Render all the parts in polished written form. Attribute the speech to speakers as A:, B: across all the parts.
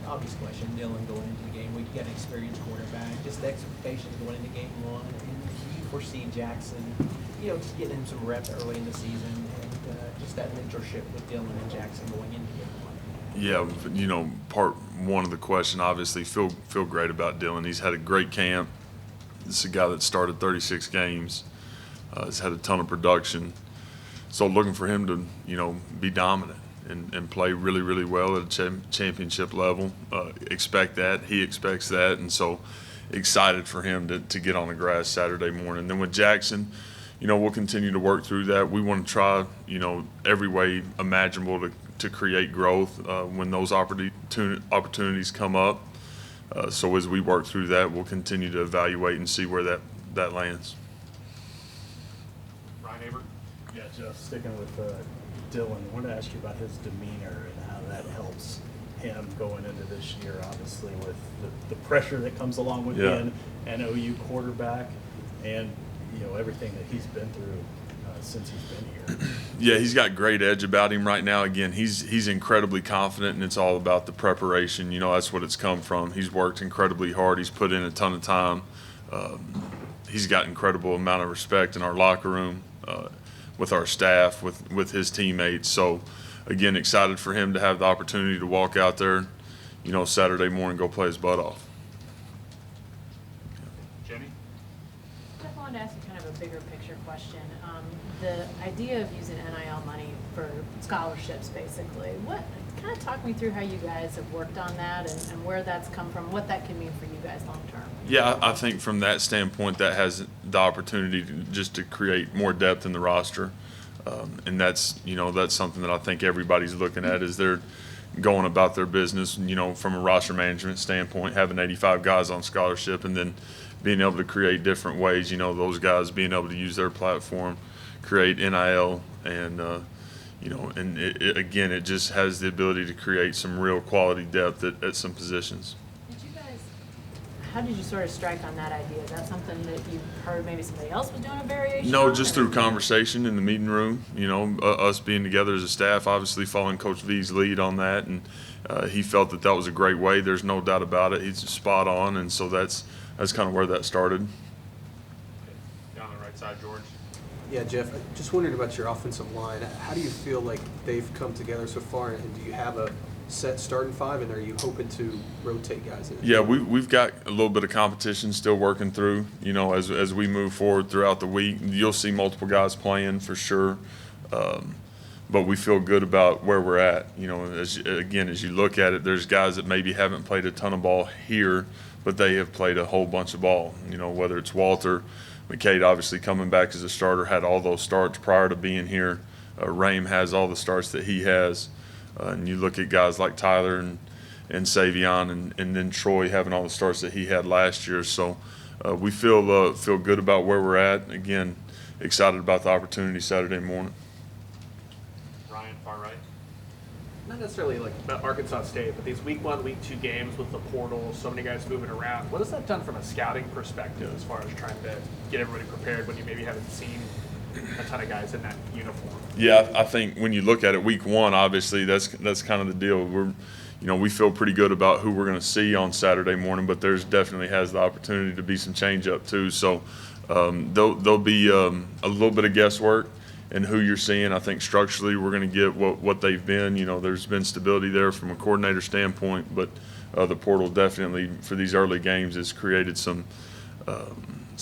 A: obvious question, Dylan, going into the game, we got an experienced quarterback, just the expectations going into game one, and do you foresee Jackson, just getting him some reps early in the season, and just that mentorship with Dylan and Jackson going into game one?
B: Yeah, part one of the question, obviously, feel great about Dylan. He's had a great camp. This is a guy that started 36 games, has had a ton of production. So looking for him to, be dominant and play really, really well at a championship level. Expect that. He expects that. And so excited for him to get on the grass Saturday morning. Then with Jackson, we'll continue to work through that. We want to try, every way imaginable to create growth when those opportunities come up. So as we work through that, we'll continue to evaluate and see where that lands.
C: Ryan Aber?
D: Yeah, Jeff, sticking with Dylan, I wanted to ask you about his demeanor and how that helps him going into this year, obviously, with the pressure that comes along with being an OU quarterback and, everything that he's been through since he's been here.
B: Yeah, he's got great edge about him right now. Again, he's incredibly confident, and it's all about the preparation. That's what it's come from. He's worked incredibly hard. He's put in a ton of time. He's got incredible amount of respect in our locker room, with our staff, with his teammates. So, again, excited for him to have the opportunity to walk out there, Saturday morning, go play his butt off.
C: Jenny?
E: Jeff, I wanted to ask you kind of a bigger picture question. The idea of using NIL money for scholarships, basically, kind of talk me through how you guys have worked on that and where that's come from, what that can mean for you guys long term.
B: Yeah, I think from that standpoint, that has the opportunity to create more depth in the roster, and that's something that I think everybody's looking at as they're going about their business. From a roster management standpoint, having 85 guys on scholarship, and then being able to create different ways. Those guys being able to use their platform, create NIL, and again, it just has the ability to create some real quality depth at some positions.
E: How did you sort of strike on that idea? Is that something that you heard maybe somebody else was doing a variation
B: No,
E: on,
B: just
E: or?
B: through conversation in the meeting room, us being together as a staff, obviously following Coach V's lead on that, and he felt that was a great way. There's no doubt about it. He's spot on, and so that's kind of where that started.
C: Down on the right side, George.
F: Yeah, Jeff, just wondering about your offensive line. How do you feel like they've come together so far, and do you have a set starting five, and are you hoping to rotate guys in?
B: Yeah, we've got a little bit of competition still working through. As we move forward throughout the week, you'll see multiple guys playing for sure. But we feel good about where we're at. As you look at it, there's guys that maybe haven't played a ton of ball here, but they have played a whole bunch of ball. Whether it's Walter, McCade obviously coming back as a starter, had all those starts prior to being here. Rame has all the starts that he has. And you look at guys like Tyler and Savion, and then Troy having all the starts that he had last year. So we feel good about where we're at. Again, excited about the opportunity Saturday morning.
C: Ryan, far right.
G: Not necessarily like Arkansas State, but these week 1, week 2 games with the portal, so many guys moving around. What has that done from a scouting perspective as far as trying to get everybody prepared when you maybe haven't seen a ton of guys in that uniform?
B: Yeah, I think when you look at it, week 1, obviously that's kind of the deal. We feel pretty good about who we're going to see on Saturday morning, but there's definitely has the opportunity to be some change up too. So there'll be a little bit of guesswork in who you're seeing. I think structurally we're going to get what they've been. There's been stability there from a coordinator standpoint, but the portal definitely for these early games has created some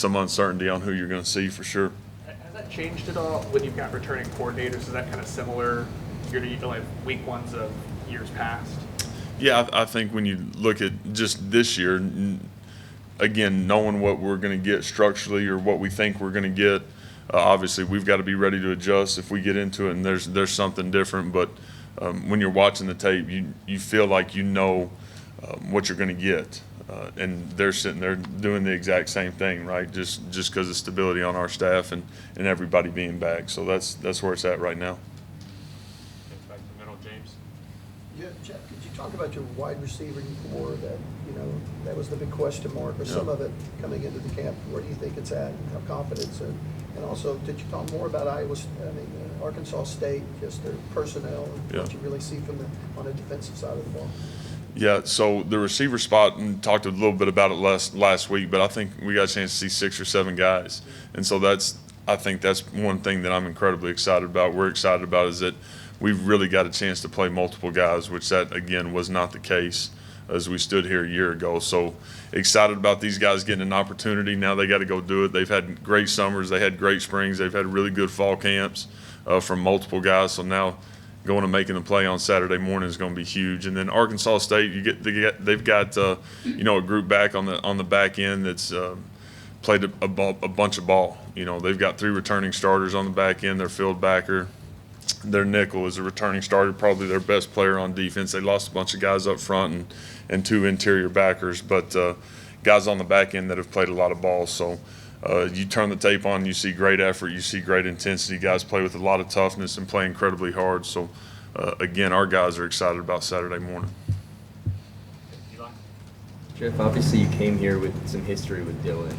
B: uncertainty on who you're going to see for sure.
G: Has that changed at all when you've got returning coordinators? Is that kind of similar to like week 1s of years past?
B: Yeah, I think when you look at just this year, again, knowing what we're going to get structurally or what we think we're going to get, obviously we've got to be ready to adjust if we get into it and there's something different. But when you're watching the tape, you feel like what you're going to get. And they're sitting there doing the exact same thing, right? Just because of stability on our staff and everybody being back. So that's where it's at right now.
C: Back to the middle, James.
H: Yeah, Jeff, could you talk about your wide receiver core that was the big question mark, or some of it coming into the camp? Where do you think it's at, and how confident? And also, did you talk more about Arkansas State, just their personnel, and what you really see on the defensive side of the ball?
B: Yeah, so the receiver spot, and talked a little bit about it last week, but I think we got a chance to see 6 or 7 guys. And so I think that's one thing that I'm incredibly excited about. We're excited about is that we've really got a chance to play multiple guys, which that, again, was not the case as we stood here a year ago. So excited about these guys getting an opportunity. Now they got to go do it. They've had great summers. They had great springs. They've had really good fall camps from multiple guys. So now going and making the play on Saturday morning is going to be huge. And then Arkansas State, they've got a group back on the back end that's played a bunch of ball. They've got 3 returning starters on the back end. Their field backer, their nickel is a returning starter, probably their best player on defense. They lost a bunch of guys up front and 2 interior backers, but guys on the back end that have played a lot of ball. So you turn the tape on, you see great effort, you see great intensity. Guys play with a lot of toughness and play incredibly hard. So, again, our guys are excited about Saturday morning.
C: Eli?
I: Jeff, obviously you came here with some history with Dylan.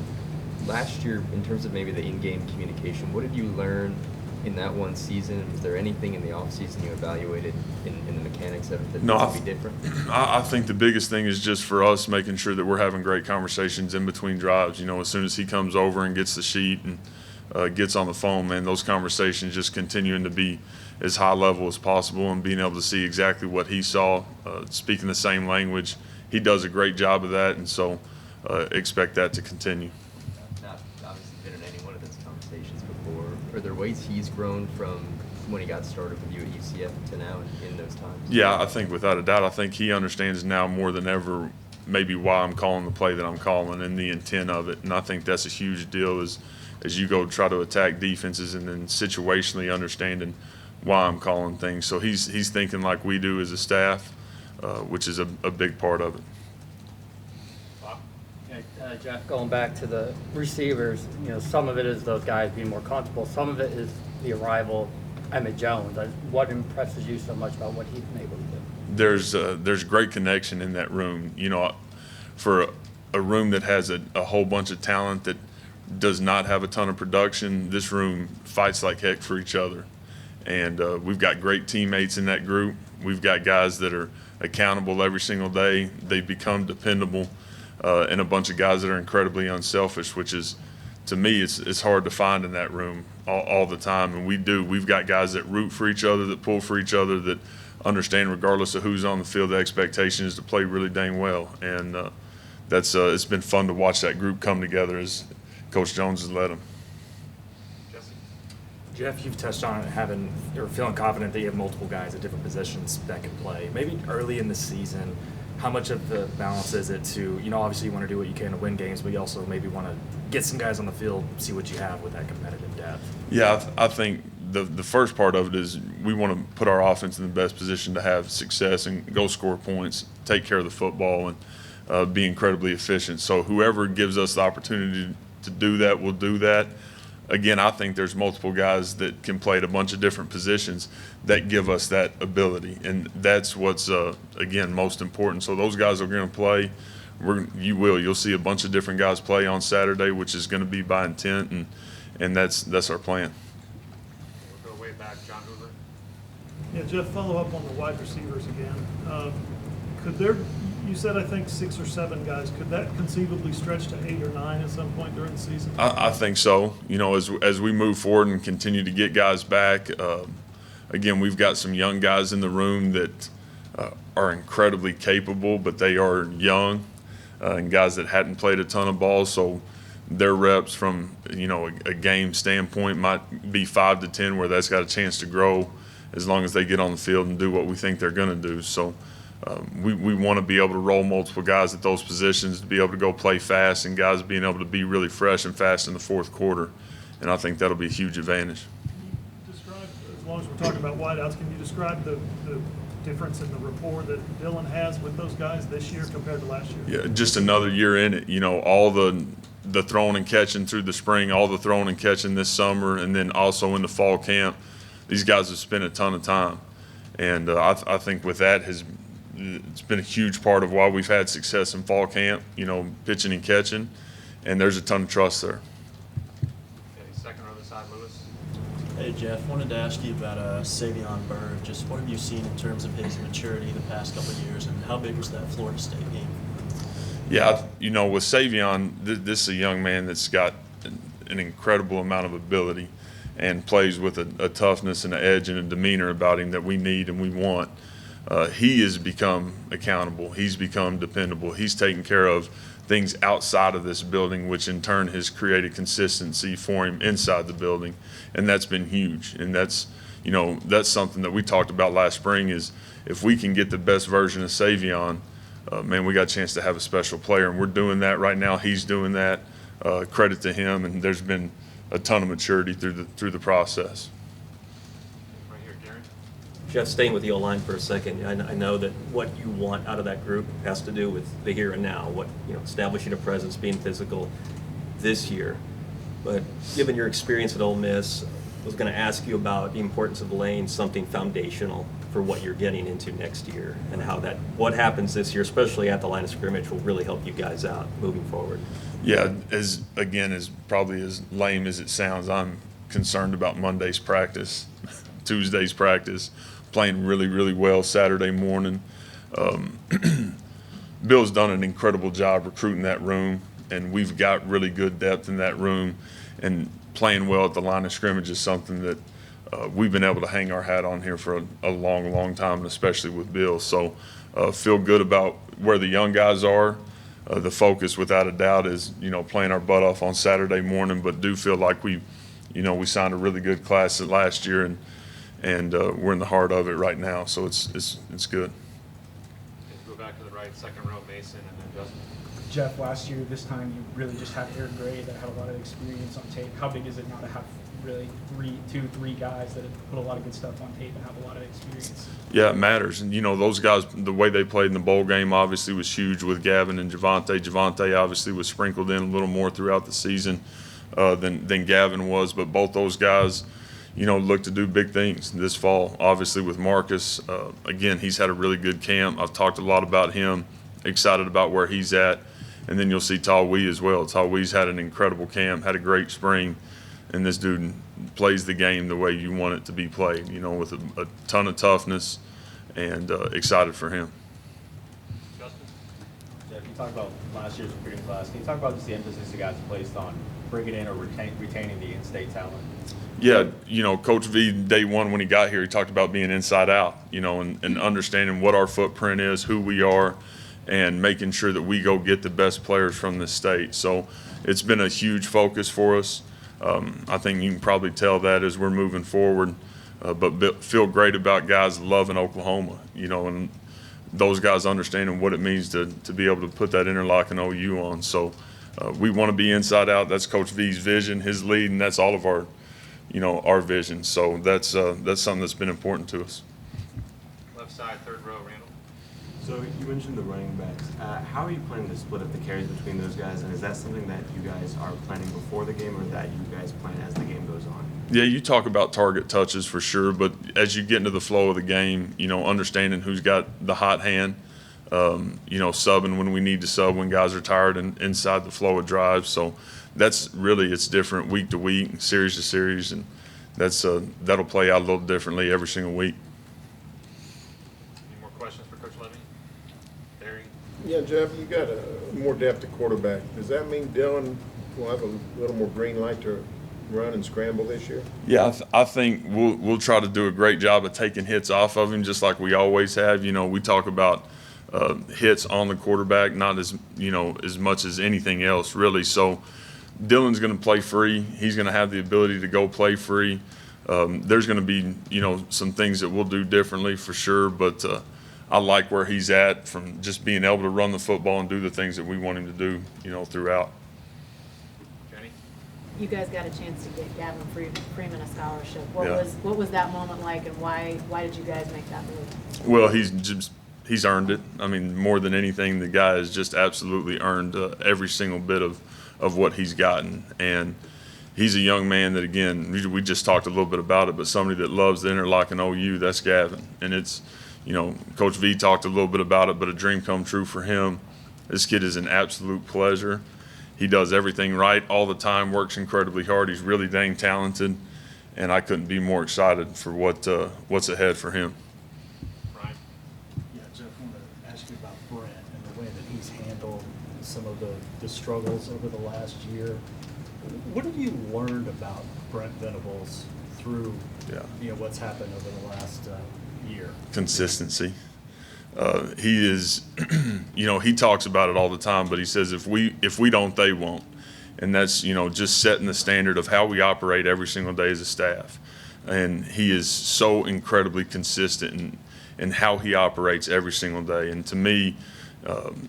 I: Last year, in terms of maybe the in-game communication, what did you learn in that one season? Was there anything in the offseason you evaluated in the mechanics of it that
B: No,
I: would be different?
B: I think the biggest thing is just for us making sure that we're having great conversations in between drives. As soon as he comes over and gets the sheet and gets on the phone, man, those conversations just continuing to be as high level as possible and being able to see exactly what he saw, speaking the same language. He does a great job of that, and so expect that to continue.
I: Not obviously been in any one of those conversations before. Are there ways he's grown from when he got started with you at UCF to now in those times?
B: Yeah, I think without a doubt, I think he understands now more than ever maybe why I'm calling the play that I'm calling and the intent of it. And I think that's a huge deal as you go try to attack defenses and then situationally understanding why I'm calling things. So he's thinking like we do as a staff, which is a big part of it.
J: Jeff, going back to the receivers, some of it is those guys being more comfortable. Some of it is the arrival of Emmett Jones. What impresses you so much about what he's been able to do?
B: There's great connection in that room. For a room that has a whole bunch of talent that does not have a ton of production, this room fights like heck for each other. And we've got great teammates in that group. We've got guys that are accountable every single day. They've become dependable. And a bunch of guys that are incredibly unselfish, which is, to me, it's hard to find in that room all the time. And we've got guys that root for each other, that pull for each other, that understand regardless of who's on the field, the expectation is to play really dang well. And it's been fun to watch that group come together as Coach Jones has led them.
C: Jesse?
K: Jeff, you've touched on having or feeling confident that you have multiple guys at different positions that can play. Maybe early in the season, how much of the balance is it to, obviously you want to do what you can to win games, but you also maybe want to get some guys on the field, see what you have with that competitive depth?
B: Yeah, I think the first part of it is we want to put our offense in the best position to have success and go score points, take care of the football, and be incredibly efficient. So whoever gives us the opportunity to do that will do that. Again, I think there's multiple guys that can play at a bunch of different positions that give us that ability, and that's what's again most important. So those guys are going to play. You'll see a bunch of different guys play on Saturday, which is going to be by intent, and that's our plan.
C: We'll go way back. John Hoover?
L: Yeah, Jeff, follow up on the wide receivers again. You said I think 6 or 7 guys. Could that conceivably stretch to 8 or 9 at some point during the season?
B: I think so. As we move forward and continue to get guys back, again, we've got some young guys in the room that are incredibly capable, but they are young and guys that hadn't played a ton of ball. So their reps from a game standpoint might be 5 to 10, where that's got a chance to grow as long as they get on the field and do what we think they're going to do. So. We want to be able to roll multiple guys at those positions, to be able to go play fast, and guys being able to be really fresh and fast in the fourth quarter. And I think that'll be a huge advantage.
L: Can you describe, as long as we're talking about wideouts, can you describe the difference in the rapport that Dylan has with those guys this year compared to last year?
B: Yeah, just another year in it. All the throwing and catching through the spring, all the throwing and catching this summer, and then also in the fall camp, these guys have spent a ton of time. And I think with that it's been a huge part of why we've had success in fall camp, pitching and catching, and there's a ton of trust there.
C: Okay, second or other side, Lewis?
M: Hey Jeff, wanted to ask you about Savion Bird. Just what have you seen in terms of his maturity the past couple of years, and how big was that Florida State game?
B: Yeah, with Savion, this is a young man that's got an incredible amount of ability and plays with a toughness and an edge and a demeanor about him that we need and we want. He has become accountable. He's become dependable. He's taken care of things outside of this building, which in turn has created consistency for him inside the building, and that's been huge. And that's something that we talked about last spring is if we can get the best version of Savion, man, we got a chance to have a special player, and we're doing that right now. He's doing that. Credit to him, and there's been a ton of maturity through the process.
C: Right here, Garen.
N: Jeff, staying with the O-line for a second, I know that what you want out of that group has to do with the here and now, establishing a presence, being physical this year. But given your experience at Ole Miss, I was going to ask you about the importance of laying something foundational for what you're getting into next year, and how what happens this year, especially at the line of scrimmage, will really help you guys out moving forward.
B: Yeah, as probably as lame as it sounds, I'm concerned about Monday's practice, Tuesday's practice, playing really, really well Saturday morning. Bill's done an incredible job recruiting that room, and we've got really good depth in that room, and playing well at the line of scrimmage is something that we've been able to hang our hat on here for a long, long time, and especially with Bill. So feel good about where the young guys are. The focus, without a doubt, is playing our butt off on Saturday morning, but do feel like we signed a really good class last year, and we're in the heart of it right now. So it's good.
C: Let's go back to the right, second row, Mason, and then Justin.
O: Jeff, last year this time you really just had Aaron Gray that had a lot of experience on tape. How big is it now to have really three guys that have put a lot of good stuff on tape and have a lot of experience?
B: Yeah, it matters. And, those guys, the way they played in the bowl game obviously was huge with Gavin and Javante. Javante obviously was sprinkled in a little more throughout the season than Gavin was. But both those guys, look to do big things this fall. Obviously with Marcus, again, he's had a really good camp. I've talked a lot about him, excited about where he's at. And then you'll see Tawee as well. Tawee's had an incredible camp, had a great spring. And this dude plays the game the way you want it to be played, with a ton of toughness, and excited for him.
C: Justin?
P: Jeff, you talked about last year's recruiting class. Can you talk about just the emphasis you guys placed on bringing in or retaining the in-state talent?
B: Yeah, Coach V, day one when he got here, he talked about being inside out, and understanding what our footprint is, who we are, and making sure that we go get the best players from the state. So it's been a huge focus for us. I think you can probably tell that as we're moving forward, but feel great about guys loving Oklahoma, and those guys understanding what it means to be able to put that interlocking OU on. So we want to be inside out. That's Coach V's vision, his lead, and that's all of our, our vision. So that's something that's been important to us.
C: Left side, third row, Randall.
Q: So you mentioned the running backs. How are you planning to split up the carries between those guys, and is that something that you guys are planning before the game, or that you guys plan as the game goes on?
B: Yeah, you talk about target touches for sure, but as you get into the flow of the game, understanding who's got the hot hand, subbing when we need to sub when guys are tired and inside the flow of drives. So that's really, it's different week to week, series to series, and that'll play out a little differently every single week.
C: Any more questions for Coach Lebby? Barry?
R: Yeah, Jeff, you got more depth at quarterback. Does that mean Dylan will have a little more green light to run and scramble this year?
B: Yeah, I think we'll try to do a great job of taking hits off of him, just like we always have. We talk about hits on the quarterback, not as much as anything else, really. So Dylan's going to play free. He's going to have the ability to go play free. There's going to be some things that we'll do differently for sure, but I like where he's at from just being able to run the football and do the things that we want him to do, throughout.
C: Jenny?
E: You guys got a chance to get Gavin Freeman a scholarship. What
B: Yeah.
E: was that moment like, and why did you guys make that move?
B: Well, he's earned it. I mean, more than anything, the guy has just absolutely earned every single bit of what he's gotten. And he's a young man that, again, we just talked a little bit about it, but somebody that loves the interlocking OU, that's Gavin. And it's, Coach V talked a little bit about it, but a dream come true for him. This kid is an absolute pleasure. He does everything right all the time, works incredibly hard. He's really dang talented. and I couldn't be more excited for what's ahead for him.
C: Ryan?
D: Yeah, Jeff, I wanted to ask you about Brent and the way that he's handled some of the struggles over the last year. What have you learned about Brent Venables through what's happened over the last year?
B: Consistency. He is, he talks about it all the time, but he says if we don't, they won't. And that's, just setting the standard of how we operate every single day as a staff. And he is so incredibly consistent in how he operates every single day. And to me,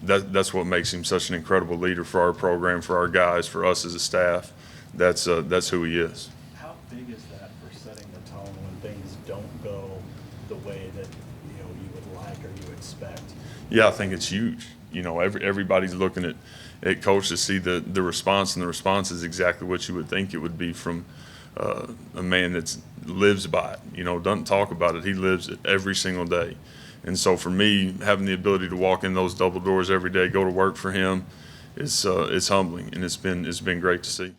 B: that's what makes him such an incredible leader for our program, for our guys, for us as a staff. That's who he is.
D: How big is that for setting the tone when things don't go the way that you would like or you expect?
B: Yeah, I think it's huge. Everybody's looking at coach to see the response, and the response is exactly what you would think it would be from a man that lives by it. Doesn't talk about it. He lives it every single day. And so for me, having the ability to walk in those double doors every day, go to work for him, it's humbling, and it's been great to see.